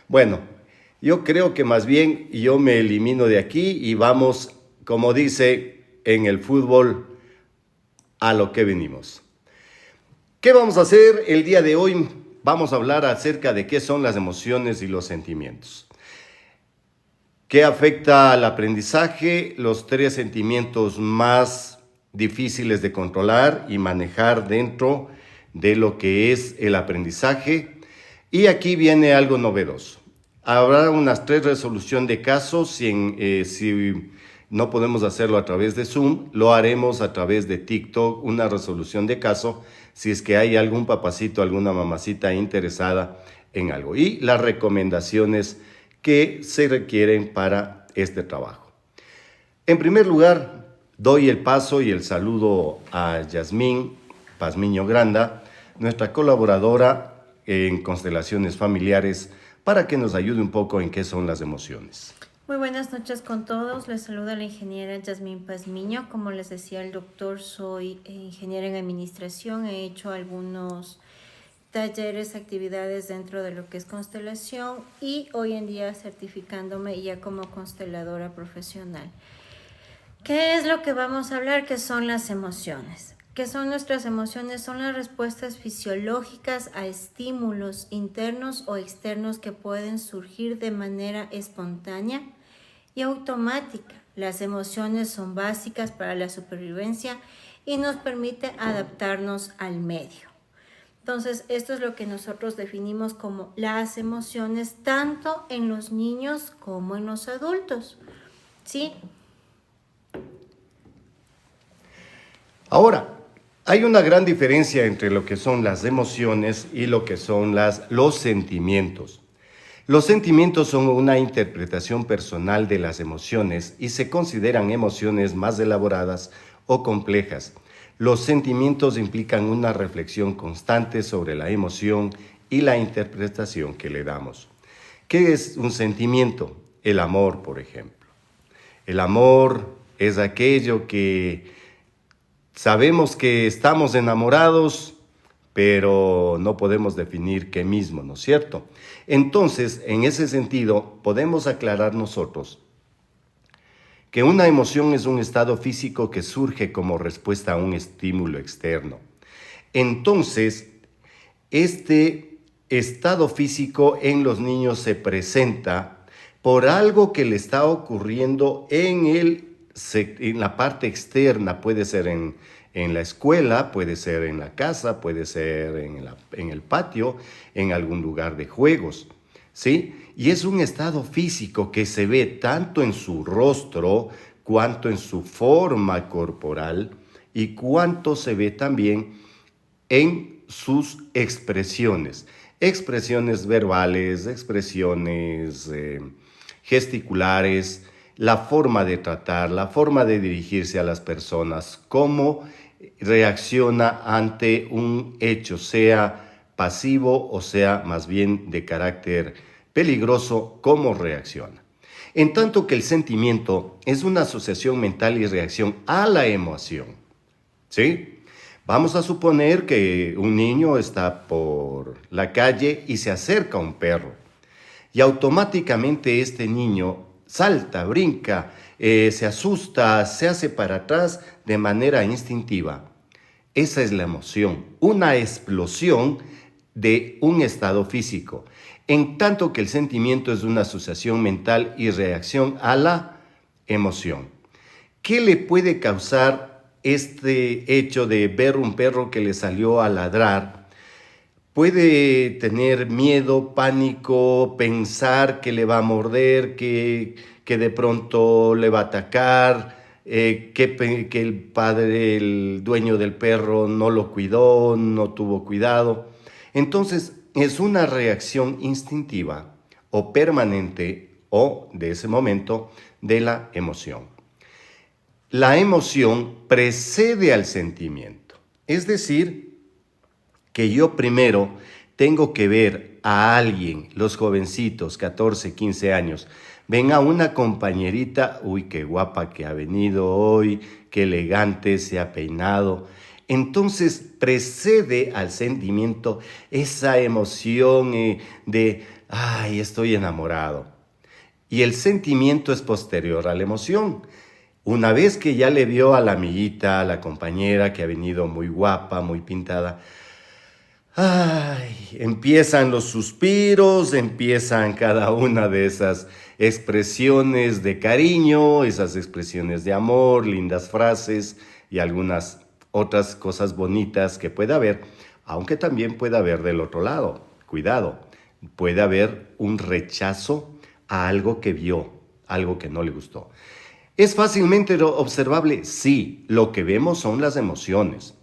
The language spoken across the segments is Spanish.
Bueno, yo creo que más bien yo me elimino de aquí y vamos, como dice en el fútbol, a lo que venimos. ¿Qué vamos a hacer el día de hoy? Vamos a hablar acerca de qué son las emociones y los sentimientos. ¿Qué afecta al aprendizaje? Los tres sentimientos más difíciles de controlar y manejar dentro de lo que es el aprendizaje. Y aquí viene algo novedoso. Habrá unas tres resolución de casos. Si no podemos hacerlo a través de Zoom, lo haremos a través de TikTok, una resolución de caso, si es que hay algún papacito, alguna mamacita interesada en algo. Y las recomendaciones que se requieren para este trabajo. En primer lugar, doy el paso y el saludo a Yasmín Pazmiño Granda, nuestra colaboradora en constelaciones familiares, para que nos ayude un poco en qué son las emociones. Muy buenas noches con todos. Les saluda la ingeniera Yasmín Pazmiño. Como les decía el doctor, soy ingeniera en administración. He hecho algunos talleres, actividades dentro de lo que es constelación y hoy en día certificándome ya como consteladora profesional. ¿Qué es lo que vamos a hablar? ¿Qué son las emociones? ¿Qué son nuestras emociones? Son las respuestas fisiológicas a estímulos internos o externos que pueden surgir de manera espontánea y automática. Las emociones son básicas para la supervivencia y nos permite adaptarnos al medio. Entonces, esto es lo que nosotros definimos como las emociones, tanto en los niños como en los adultos. ¿Sí? Ahora, hay una gran diferencia entre lo que son las emociones y lo que son los sentimientos. Los sentimientos son una interpretación personal de las emociones y se consideran emociones más elaboradas o complejas. Los sentimientos implican una reflexión constante sobre la emoción y la interpretación que le damos. ¿Qué es un sentimiento? El amor, por ejemplo. El amor es aquello que sabemos que estamos enamorados, pero no podemos definir qué mismo, ¿no es cierto? Entonces, en ese sentido, podemos aclarar nosotros que una emoción es un estado físico que surge como respuesta a un estímulo externo. Entonces, este estado físico en los niños se presenta por algo que le está ocurriendo en la parte externa, puede ser en la escuela, puede ser en la casa, puede ser en el patio, en algún lugar de juegos, ¿sí? Y es un estado físico que se ve tanto en su rostro, cuanto en su forma corporal y cuanto se ve también en sus expresiones. Expresiones verbales, expresiones gesticulares, la forma de tratar, la forma de dirigirse a las personas, cómo reacciona ante un hecho, sea pasivo o sea más bien de carácter peligroso, cómo reacciona. En tanto que el sentimiento es una asociación mental y reacción a la emoción, ¿sí? Vamos a suponer que un niño está por la calle y se acerca a un perro y automáticamente este niño salta, brinca, se asusta, se hace para atrás de manera instintiva. Esa es la emoción, una explosión de un estado físico, en tanto que el sentimiento es una asociación mental y reacción a la emoción. ¿Qué le puede causar este hecho de ver un perro que le salió a ladrar? Puede tener miedo, pánico, pensar que le va a morder, que de pronto le va a atacar, que el padre, el dueño del perro, no lo cuidó, no tuvo cuidado. Entonces, es una reacción instintiva o permanente o de ese momento de la emoción. La emoción precede al sentimiento, es decir, que yo primero tengo que ver a alguien, los jovencitos, 14, 15 años, ven a una compañerita, uy, qué guapa que ha venido hoy, qué elegante se ha peinado. Entonces precede al sentimiento esa emoción de ay, estoy enamorado. Y el sentimiento es posterior a la emoción. Una vez que ya le vio a la amiguita, a la compañera que ha venido muy guapa, muy pintada, ay, empiezan los suspiros, empiezan cada una de esas expresiones de cariño, esas expresiones de amor, lindas frases y algunas otras cosas bonitas que puede haber, aunque también puede haber del otro lado. Cuidado, puede haber un rechazo a algo que vio, algo que no le gustó. ¿Es fácilmente observable? Sí, lo que vemos son las emociones.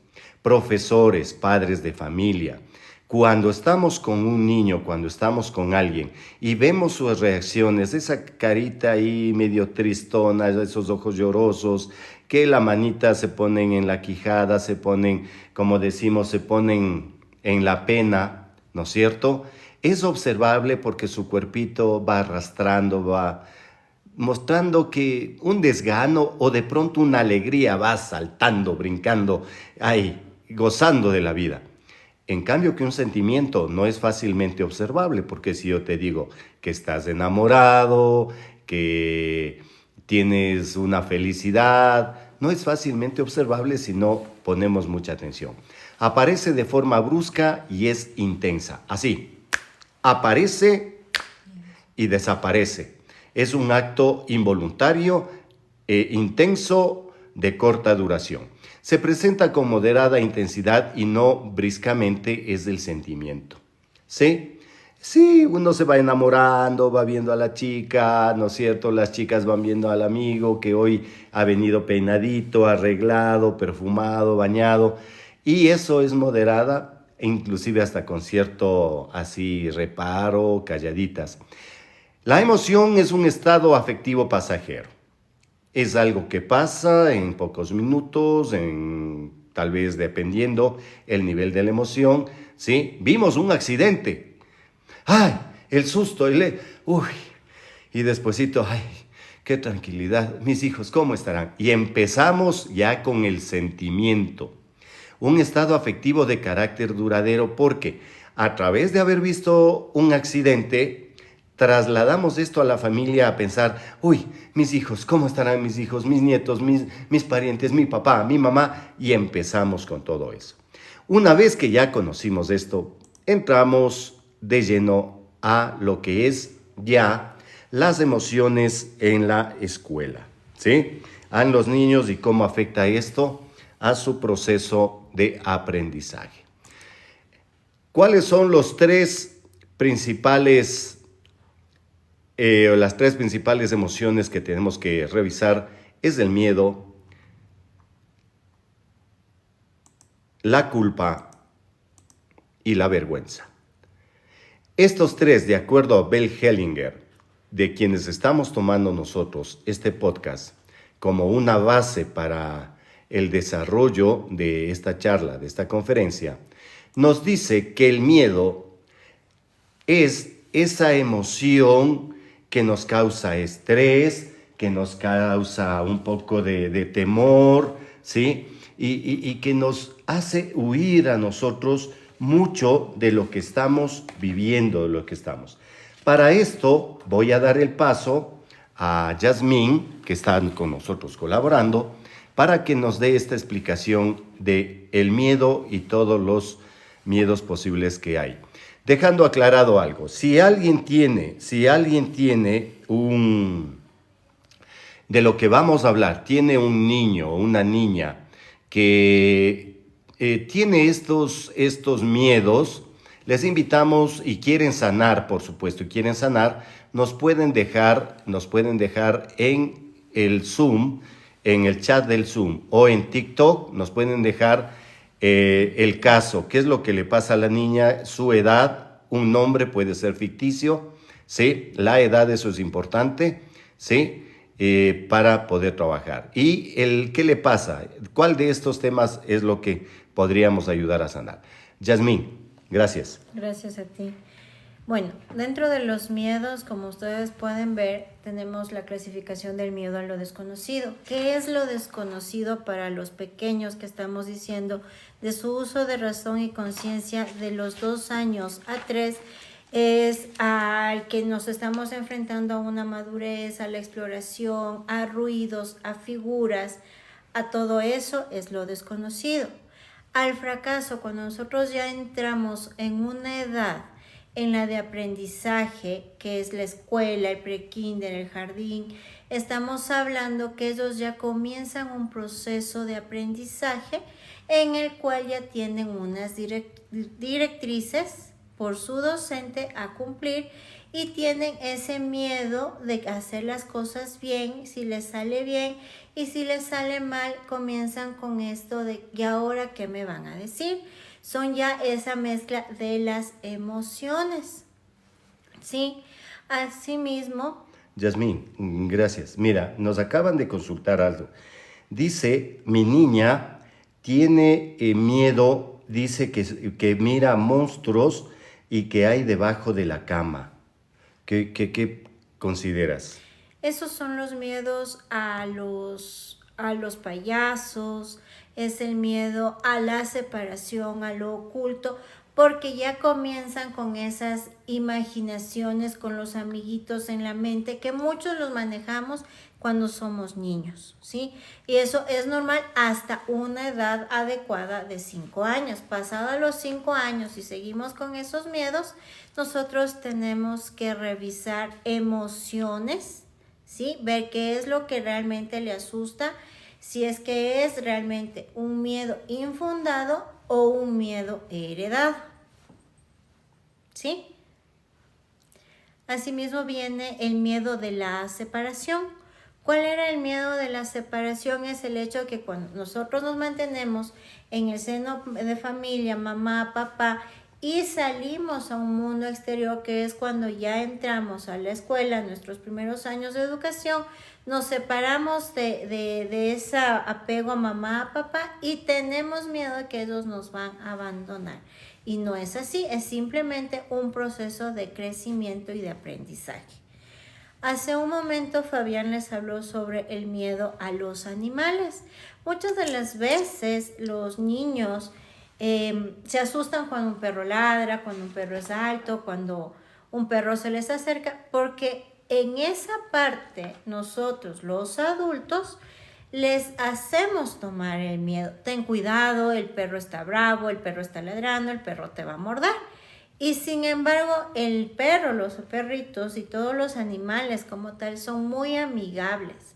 Profesores, padres de familia, cuando estamos con un niño, cuando estamos con alguien y vemos sus reacciones, esa carita ahí medio tristona, esos ojos llorosos, que la manita se ponen en la quijada, se ponen, como decimos, se ponen en la pena, ¿no es cierto? Es observable porque su cuerpito va arrastrando, va mostrando que un desgano o de pronto una alegría va saltando, brincando, ay, gozando de la vida. En cambio que un sentimiento no es fácilmente observable, porque si yo te digo que estás enamorado, que tienes una felicidad, no es fácilmente observable si no ponemos mucha atención. Aparece de forma brusca y es intensa. Así, aparece y desaparece. Es un acto involuntario e intenso de corta duración. Se presenta con moderada intensidad y no bruscamente es del sentimiento. ¿Sí? Sí, uno se va enamorando, va viendo a la chica, ¿no es cierto? Las chicas van viendo al amigo que hoy ha venido peinadito, arreglado, perfumado, bañado. Y eso es moderada, inclusive hasta con cierto así reparo, calladitas. La emoción es un estado afectivo pasajero. Es algo que pasa en pocos minutos, tal vez dependiendo el nivel de la emoción, ¿sí? Vimos un accidente. ¡Ay! El susto, uy, y despuesito, ¡ay! ¡Qué tranquilidad! Mis hijos, ¿cómo estarán? Y empezamos ya con el sentimiento. Un estado afectivo de carácter duradero porque a través de haber visto un accidente, trasladamos esto a la familia a pensar, uy, mis hijos, ¿cómo estarán mis hijos, mis nietos, mis parientes, mi papá, mi mamá? Y empezamos con todo eso. Una vez que ya conocimos esto, entramos de lleno a lo que es ya las emociones en la escuela, ¿sí? A los niños y cómo afecta esto a su proceso de aprendizaje. ¿Cuáles son las tres principales emociones que tenemos que revisar? Es el miedo, la culpa y la vergüenza. Estos tres, de acuerdo a Bell Hellinger, de quienes estamos tomando nosotros este podcast como una base para el desarrollo de esta charla, de esta conferencia, nos dice que el miedo es esa emoción que nos causa estrés, que nos causa un poco de temor, ¿sí? Y que nos hace huir a nosotros mucho de lo que estamos viviendo, de lo que estamos. Para esto voy a dar el paso a Yasmín, que está con nosotros colaborando, para que nos dé esta explicación de el miedo y todos los miedos posibles que hay. Dejando aclarado algo, si alguien tiene de lo que vamos a hablar, tiene un niño o una niña que tiene estos miedos, les invitamos y quieren sanar, por supuesto, nos pueden dejar en el Zoom, en el chat del Zoom o en TikTok, nos pueden dejar el caso, qué es lo que le pasa a la niña, su edad, un nombre puede ser ficticio, ¿sí? La edad, eso es importante, ¿sí? Para poder trabajar. ¿Y qué le pasa? ¿Cuál de estos temas es lo que podríamos ayudar a sanar? Yasmín, gracias. Gracias a ti. Bueno, dentro de los miedos, como ustedes pueden ver, tenemos la clasificación del miedo a lo desconocido. ¿Qué es lo desconocido para los pequeños que estamos diciendo? De su uso de razón y conciencia de los 2 años a 3, es al que nos estamos enfrentando a una madurez, a la exploración, a ruidos, a figuras, a todo eso es lo desconocido. Al fracaso, cuando nosotros ya entramos en una edad en la de aprendizaje, que es la escuela, el prekinder, el jardín, estamos hablando que ellos ya comienzan un proceso de aprendizaje en el cual ya tienen unas directrices por su docente a cumplir y tienen ese miedo de hacer las cosas bien, si les sale bien y si les sale mal, comienzan con esto de ¿y ahora qué me van a decir? Son ya esa mezcla de las emociones, ¿sí? Asimismo... Yasmín, gracias. Mira, nos acaban de consultar algo. Dice, mi niña tiene miedo, dice que mira monstruos y que hay debajo de la cama. ¿Qué consideras? Esos son los miedos a los payasos, es el miedo a la separación, a lo oculto, porque ya comienzan con esas imaginaciones, con los amiguitos en la mente, que muchos los manejamos cuando somos niños, ¿sí? Y eso es normal hasta una edad adecuada de 5 años. Pasado los 5 años y seguimos con esos miedos, nosotros tenemos que revisar emociones, ¿sí? Ver qué es lo que realmente le asusta, si es que es realmente un miedo infundado o un miedo heredado, ¿sí? Asimismo viene el miedo de la separación. ¿Cuál era el miedo de la separación? Es el hecho de que cuando nosotros nos mantenemos en el seno de familia, mamá, papá, y salimos a un mundo exterior, que es cuando ya entramos a la escuela, nuestros primeros años de educación, nos separamos de ese apego a mamá, a papá, y tenemos miedo de que ellos nos van a abandonar. Y no es así, es simplemente un proceso de crecimiento y de aprendizaje. Hace un momento Fabián les habló sobre el miedo a los animales. Muchas de las veces los niños se asustan cuando un perro ladra, cuando un perro es alto, cuando un perro se les acerca, porque en esa parte nosotros los adultos les hacemos tomar el miedo. Ten cuidado, el perro está bravo, el perro está ladrando, el perro te va a morder. Y sin embargo, el perro, los perritos y todos los animales como tal son muy amigables,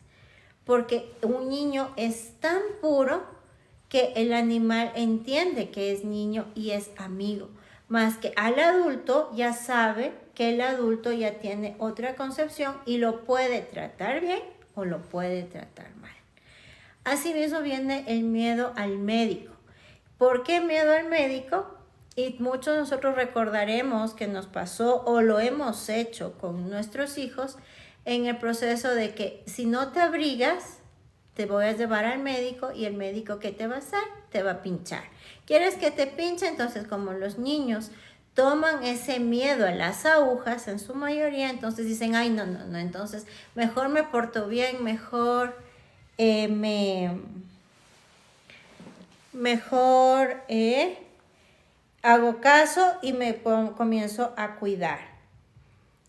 porque un niño es tan puro que el animal entiende que es niño y es amigo, más que al adulto ya sabe que el adulto ya tiene otra concepción y lo puede tratar bien o lo puede tratar mal. Asimismo viene el miedo al médico. ¿Por qué miedo al médico? Y muchos de nosotros recordaremos que nos pasó o lo hemos hecho con nuestros hijos en el proceso de que si no te abrigas, te voy a llevar al médico y el médico ¿qué te va a hacer? Te va a pinchar. ¿Quieres que te pinche? Entonces, como los niños toman ese miedo a las agujas en su mayoría, entonces dicen, ay, no, entonces mejor me porto bien, mejor hago caso y comienzo a cuidar.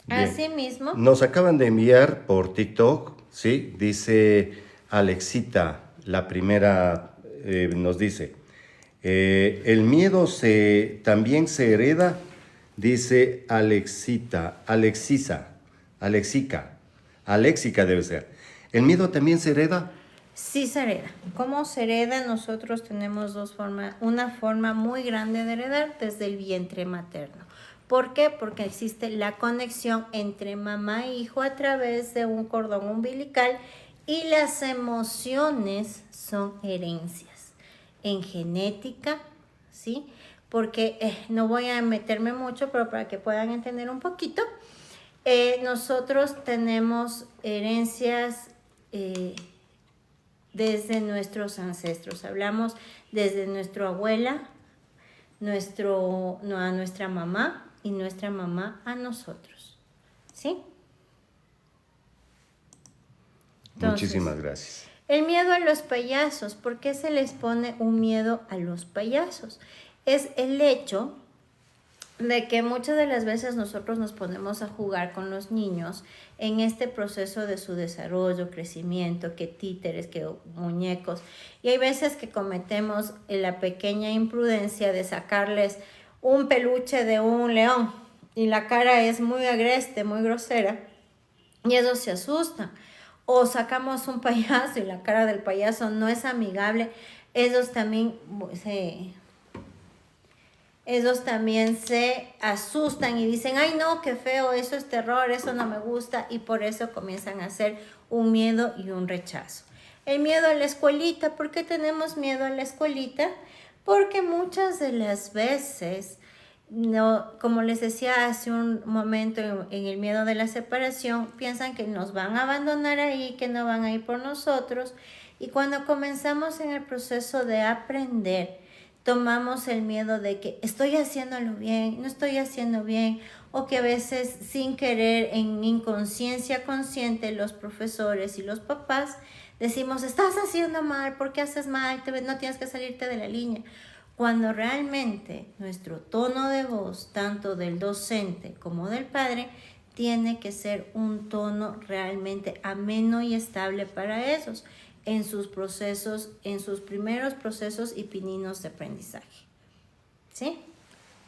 Bien. Asimismo, nos acaban de enviar por TikTok, ¿sí? Dice Alexita, la primera nos dice, el miedo también se hereda, dice Alexica debe ser. ¿El miedo también se hereda? sí se hereda. ¿Cómo se hereda? Nosotros tenemos dos formas. Una forma muy grande de heredar desde el vientre materno. ¿Por qué? Porque existe la conexión entre mamá e hijo a través de un cordón umbilical y las emociones son herencias en genética, ¿sí? Porque no voy a meterme mucho, pero para que puedan entender un poquito, nosotros tenemos herencias desde nuestros ancestros. Hablamos desde nuestra abuela, a nuestra mamá y nuestra mamá a nosotros, ¿sí? Entonces, muchísimas gracias. El miedo a los payasos. ¿Por qué se les pone un miedo a los payasos? Es el hecho de que muchas de las veces nosotros nos ponemos a jugar con los niños en este proceso de su desarrollo, crecimiento, que títeres, que muñecos. Y hay veces que cometemos la pequeña imprudencia de sacarles un peluche de un león y la cara es muy agreste, muy grosera, y ellos se asustan. O sacamos un payaso y la cara del payaso no es amigable, ellos también se asustan y dicen, ay no, qué feo, eso es terror, eso no me gusta, y por eso comienzan a hacer un miedo y un rechazo. El miedo a la escuelita, ¿por qué tenemos miedo a la escuelita? Porque muchas de las veces, no, como les decía hace un momento, en el miedo de la separación, piensan que nos van a abandonar ahí, que no van a ir por nosotros, y cuando comenzamos en el proceso de aprender, tomamos el miedo de que estoy haciéndolo bien, no estoy haciendo bien, o que a veces sin querer, en inconsciencia consciente, los profesores y los papás decimos, estás haciendo mal, ¿por qué haces mal? No tienes que salirte de la línea. Cuando realmente nuestro tono de voz, tanto del docente como del padre, tiene que ser un tono realmente ameno y estable para ellos en sus procesos, en sus primeros procesos y pininos de aprendizaje. ¿Sí?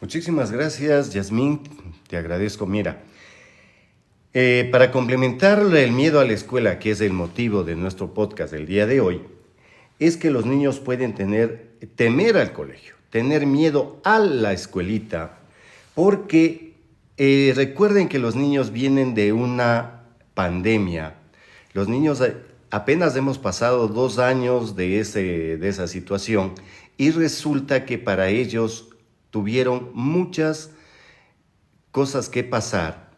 Muchísimas gracias, Yasmín. Te agradezco. Mira, para complementar el miedo a la escuela, que es el motivo de nuestro podcast del día de hoy, es que los niños pueden temer al colegio, tener miedo a la escuelita, porque recuerden que los niños vienen de una pandemia. Los niños apenas hemos pasado 2 años de esa situación y resulta que para ellos tuvieron muchas cosas que pasar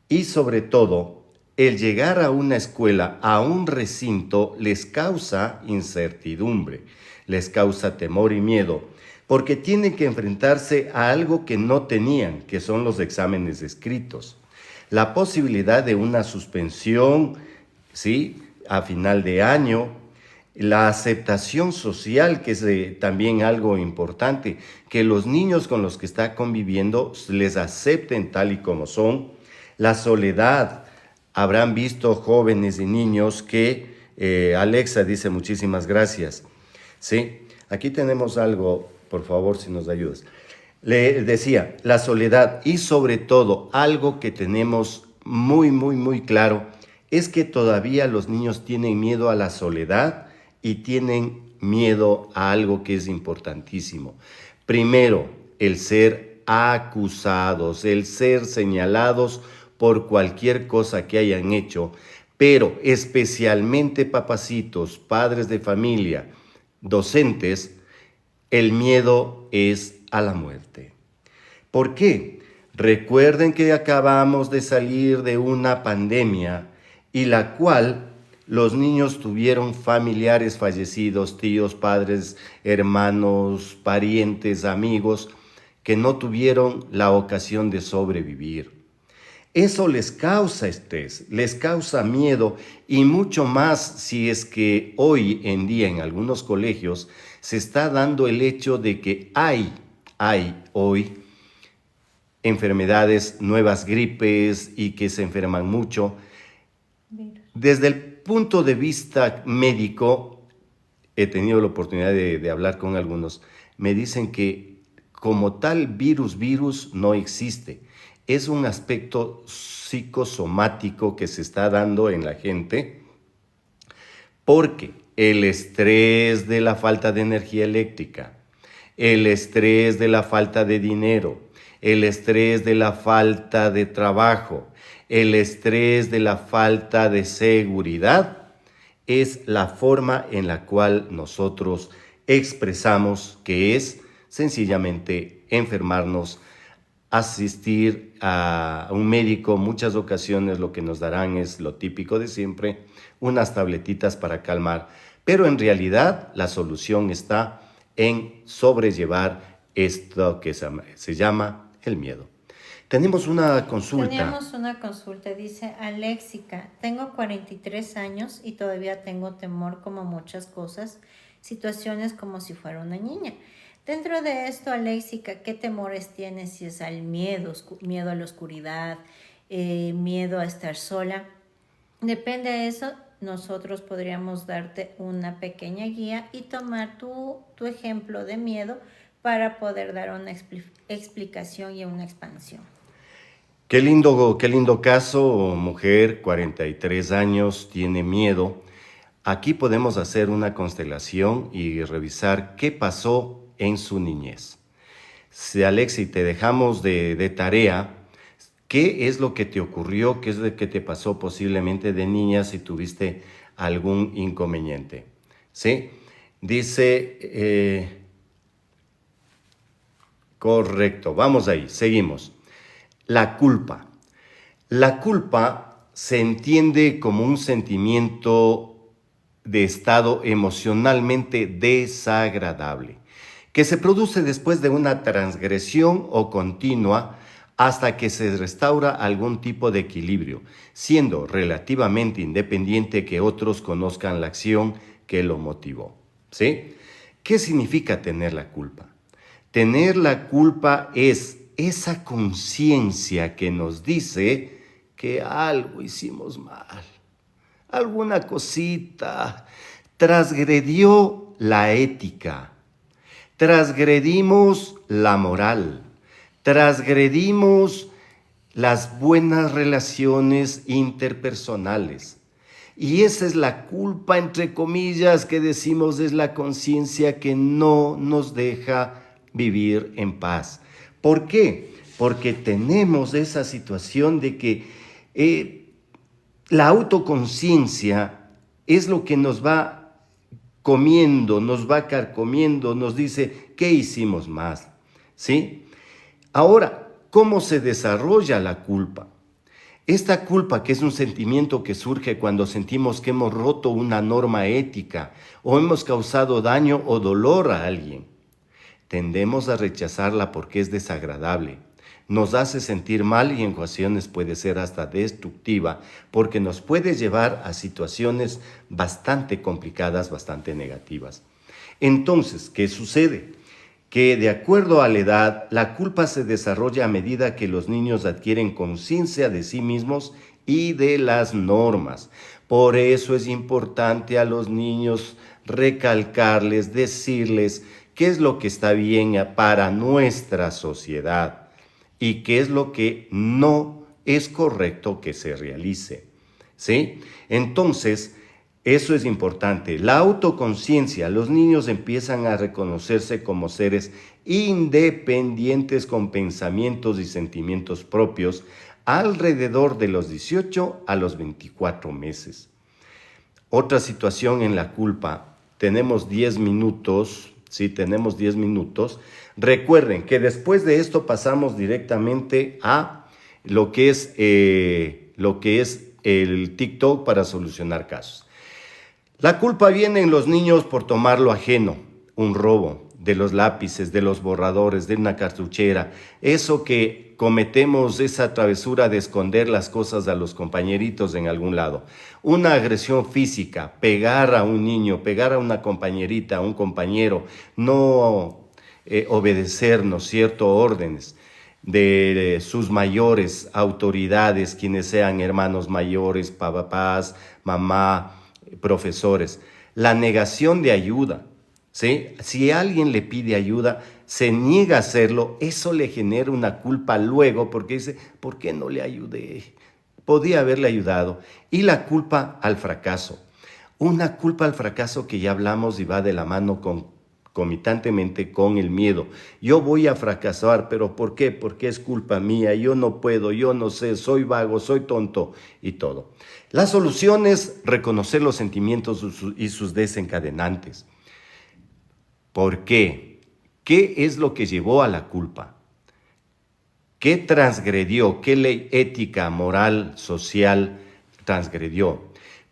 y sobre todo el llegar a una escuela, a un recinto, les causa incertidumbre, les causa temor y miedo, porque tienen que enfrentarse a algo que no tenían, que son los exámenes escritos. La posibilidad de una suspensión, ¿sí?, a final de año, la aceptación social, que es también algo importante, que los niños con los que está conviviendo les acepten tal y como son, la soledad. Habrán visto jóvenes y niños que, Alexa dice muchísimas gracias. Sí, aquí tenemos algo, por favor, si nos ayudas. Le decía, la soledad y sobre todo algo que tenemos muy claro es que todavía los niños tienen miedo a la soledad y tienen miedo a algo que es importantísimo. Primero, el ser acusados, el ser señalados por cualquier cosa que hayan hecho, pero especialmente papacitos, padres de familia, docentes, el miedo es a la muerte. ¿Por qué? Recuerden que acabamos de salir de una pandemia y la cual los niños tuvieron familiares fallecidos, tíos, padres, hermanos, parientes, amigos, que no tuvieron la ocasión de sobrevivir. Eso les causa estrés, les causa miedo y mucho más si es que hoy en día en algunos colegios se está dando el hecho de que hay hoy enfermedades, nuevas gripes y que se enferman mucho. Desde el punto de vista médico, he tenido la oportunidad de hablar con algunos, me dicen que como tal virus no existe. Es un aspecto psicosomático que se está dando en la gente porque el estrés de la falta de energía eléctrica, el estrés de la falta de dinero, el estrés de la falta de trabajo, el estrés de la falta de seguridad, es la forma en la cual nosotros expresamos que es sencillamente enfermarnos, asistir a un médico. Muchas ocasiones lo que nos darán es lo típico de siempre, unas tabletitas para calmar, pero en realidad la solución está en sobrellevar esto que se llama el miedo. Tenemos una consulta. Dice Alexica, tengo 43 años y todavía tengo temor como muchas cosas, situaciones como si fuera una niña. Dentro de esto, Aléxica, ¿qué temores tienes? Si es al miedo, miedo a la oscuridad, miedo a estar sola. Depende de eso, nosotros podríamos darte una pequeña guía y tomar tu ejemplo de miedo para poder dar una explicación y una expansión. Qué lindo caso, mujer, 43 años, tiene miedo. Aquí podemos hacer una constelación y revisar qué pasó en su niñez. Si Alexi, te dejamos de tarea, ¿qué es lo que te ocurrió? ¿Qué es lo que te pasó posiblemente de niña si tuviste algún inconveniente? ¿Sí? Dice, correcto, vamos ahí, seguimos. La culpa. La culpa se entiende como un sentimiento de estado emocionalmente desagradable, que se produce después de una transgresión o continua hasta que se restaura algún tipo de equilibrio, siendo relativamente independiente que otros conozcan la acción que lo motivó. ¿Sí? ¿Qué significa tener la culpa? Tener la culpa es esa conciencia que nos dice que algo hicimos mal, alguna cosita, transgredió la ética, transgredimos la moral, transgredimos las buenas relaciones interpersonales. Y esa es la culpa, entre comillas, que decimos es la conciencia que no nos deja vivir en paz. ¿Por qué? Porque tenemos esa situación de que la autoconciencia es lo que nos va comiendo, nos va carcomiendo, nos dice qué hicimos más, ¿sí? Ahora, ¿cómo se desarrolla la culpa? Esta culpa, que es un sentimiento que surge cuando sentimos que hemos roto una norma ética o hemos causado daño o dolor a alguien, tendemos a rechazarla porque es desagradable. Nos hace sentir mal y en ocasiones puede ser hasta destructiva porque nos puede llevar a situaciones bastante complicadas, bastante negativas. Entonces, ¿qué sucede? Que de acuerdo a la edad, la culpa se desarrolla a medida que los niños adquieren conciencia de sí mismos y de las normas. Por eso es importante a los niños recalcarles, decirles qué es lo que está bien para nuestra sociedad y qué es lo que no es correcto que se realice. ¿Sí? Entonces, eso es importante. La autoconciencia, los niños empiezan a reconocerse como seres independientes con pensamientos y sentimientos propios alrededor de los 18 a los 24 meses. Otra situación en la culpa, tenemos 10 minutos, sí, tenemos 10 minutos. Recuerden que después de esto pasamos directamente a lo que es el TikTok para solucionar casos. La culpa viene en los niños por tomar lo ajeno, un robo de los lápices, de los borradores, de una cartuchera, eso que cometemos, esa travesura de esconder las cosas a los compañeritos en algún lado. Una agresión física, pegar a un niño, pegar a una compañerita, a un compañero, no obedecer, ¿no es cierto?, órdenes de sus mayores autoridades, quienes sean hermanos mayores, papás, mamá, profesores. La negación de ayuda, ¿sí? Si alguien le pide ayuda, se niega a hacerlo, eso le genera una culpa luego porque dice, ¿por qué no le ayudé? Podía haberle ayudado. Y la culpa al fracaso. Una culpa al fracaso que ya hablamos y va de la mano concomitantemente con el miedo. Yo voy a fracasar, ¿pero por qué? Porque es culpa mía, yo no puedo, yo no sé, soy vago, soy tonto y todo. La solución es reconocer los sentimientos y sus desencadenantes. ¿Por qué? ¿Qué es lo que llevó a la culpa? ¿Qué transgredió? ¿Qué ley ética, moral, social transgredió?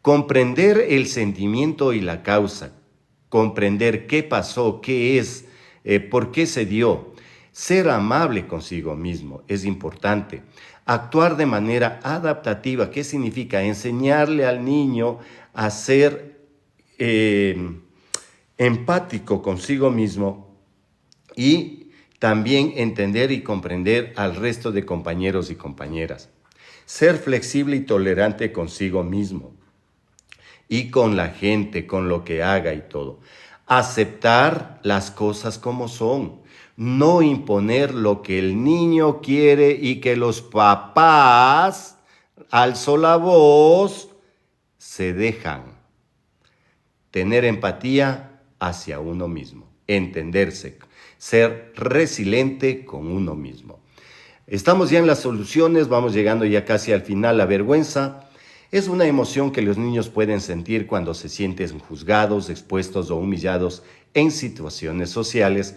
Comprender el sentimiento y la causa, comprender qué pasó, qué es, por qué se dio. Ser amable consigo mismo es importante. Actuar de manera adaptativa, ¿qué significa? Enseñarle al niño a ser empático consigo mismo y también entender y comprender al resto de compañeros y compañeras. Ser flexible y tolerante consigo mismo y con la gente, con lo que haga y todo. Aceptar las cosas como son. No imponer lo que el niño quiere y que los papás, alzó la voz, se dejan. Tener empatía hacia uno mismo. Entenderse. Ser resiliente con uno mismo. Estamos ya en las soluciones, vamos llegando ya casi al final. La vergüenza es una emoción que los niños pueden sentir cuando se sienten juzgados, expuestos o humillados en situaciones sociales.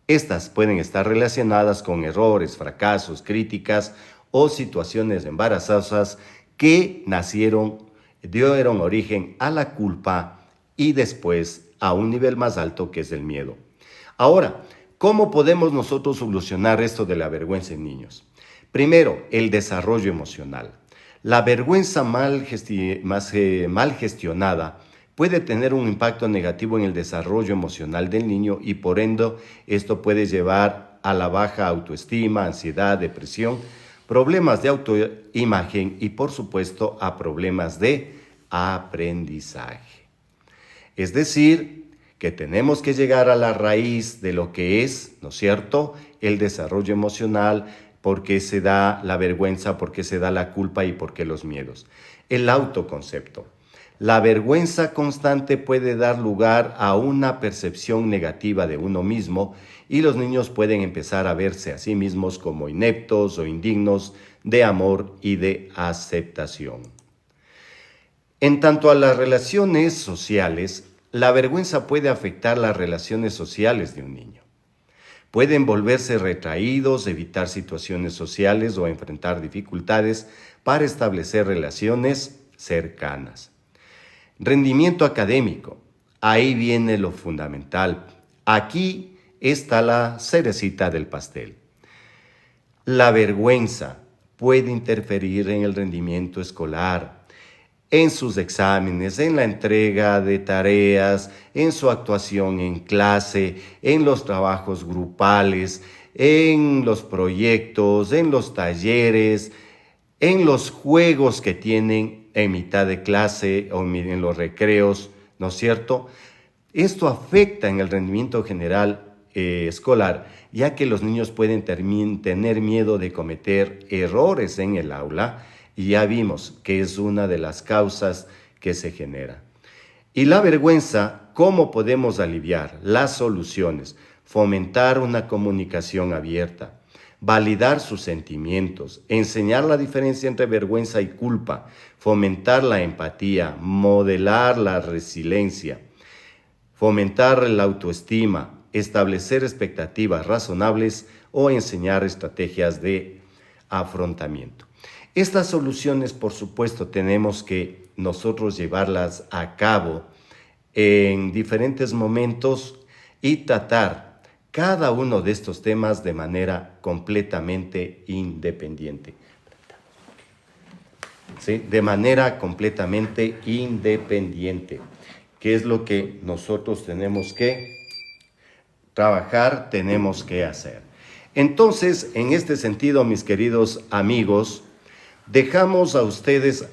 Estas pueden estar relacionadas con errores, fracasos, críticas o situaciones embarazosas que dieron origen a la culpa y después a un nivel más alto que es el miedo. Ahora, ¿cómo podemos nosotros solucionar esto de la vergüenza en niños? Primero, el desarrollo emocional. La vergüenza mal gestionada puede tener un impacto negativo en el desarrollo emocional del niño y por ende esto puede llevar a la baja autoestima, ansiedad, depresión, problemas de autoimagen y por supuesto a problemas de aprendizaje. Es decir, que tenemos que llegar a la raíz de lo que es, ¿no es cierto?, el desarrollo emocional, por qué se da la vergüenza, por qué se da la culpa y por qué los miedos. El autoconcepto. La vergüenza constante puede dar lugar a una percepción negativa de uno mismo y los niños pueden empezar a verse a sí mismos como ineptos o indignos de amor y de aceptación. En tanto a las relaciones sociales, la vergüenza puede afectar las relaciones sociales de un niño. Pueden volverse retraídos, evitar situaciones sociales o enfrentar dificultades para establecer relaciones cercanas. Rendimiento académico. Ahí viene lo fundamental. Aquí está la cerecita del pastel. La vergüenza puede interferir en el rendimiento escolar, en sus exámenes, en la entrega de tareas, en su actuación en clase, en los trabajos grupales, en los proyectos, en los talleres, en los juegos que tienen en mitad de clase o en los recreos, ¿no es cierto? Esto afecta en el rendimiento general escolar, ya que los niños pueden tener miedo de cometer errores en el aula, y ya vimos que es una de las causas que se genera. Y la vergüenza, ¿cómo podemos aliviar? Las soluciones: fomentar una comunicación abierta, validar sus sentimientos, enseñar la diferencia entre vergüenza y culpa, fomentar la empatía, modelar la resiliencia, fomentar la autoestima, establecer expectativas razonables o enseñar estrategias de afrontamiento. Estas soluciones, por supuesto, tenemos que nosotros llevarlas a cabo en diferentes momentos y tratar cada uno de estos temas de manera completamente independiente. ¿Sí? De manera completamente independiente, que es lo que nosotros tenemos que trabajar, tenemos que hacer. Entonces, en este sentido, mis queridos amigos, dejamos a ustedes